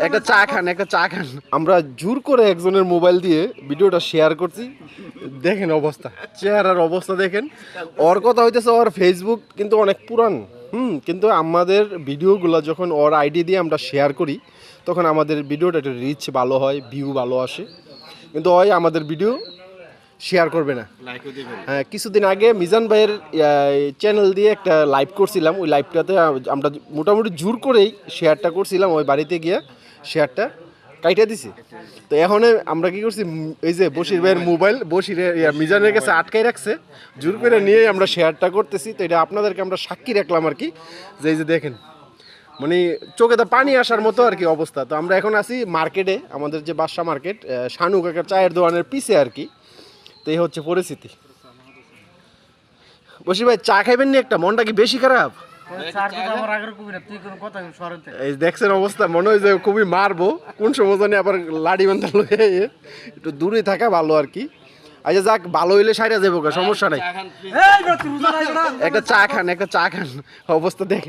একটা চা খান আমরা জোর করে একজনের মোবাইল দিয়ে ভিডিওটা শেয়ার করছি। দেখেন অবস্থা, চেহারার অবস্থা দেখেন। ওর কথা হইতেছে ওর ফেসবুক কিন্তু অনেক পুরান, কিন্তু আমাদের ভিডিওগুলো যখন ওর আইডি দিয়ে আমরা শেয়ার করি তখন আমাদের ভিডিওটা একটু রিচ ভালো হয়, ভিউ ভালো আসে। কিন্তু ওই আমাদের ভিডিও শেয়ার করবে না। হ্যাঁ, কিছুদিন আগে মিজান ভাইয়ের চ্যানেল দিয়ে একটা লাইভ করছিলাম। ওই লাইভটাতে আমরা মোটামুটি জোর করেই শেয়ারটা করছিলাম, ওই বাড়িতে গিয়ে শেয়ারটা কাইটা দিছি। তো এখন আমরা কি করছি, এই যে বশির ভাইয়ের মোবাইল মিজানের কাছে আটকাই রাখছে, জোর করে নিয়ে আমরা শেয়ারটা করতেছি। তো এটা আপনাদেরকে আমরা সাক্ষী রাখলাম আর কি, যে এই যে দেখেন মানে চোখে তো পানি আসার মতো আর কি অবস্থা। তো আমরা এখন আছি মার্কেটে, আমাদের যে বাদশা মার্কেট, শানু কাকার চায়ের দোকানের পিছে আর কি। তো এই হচ্ছে পরিস্থিতি। বসি ভাই চা খাইবেন নি একটা? মনটা কি বেশি খারাপ? এই দেখছেন অবস্থা, মনে হয় যে খুবই মারবো কোন সময় জানি, আবার লাড়ি বান্ধা লয়ে একটু দূরে থাকা ভালো আর কি। আচ্ছা যাক, ভালো হইলে সাইরা যাবো, সমস্যা নাই। একটা চা খান অবস্থা দেখেন।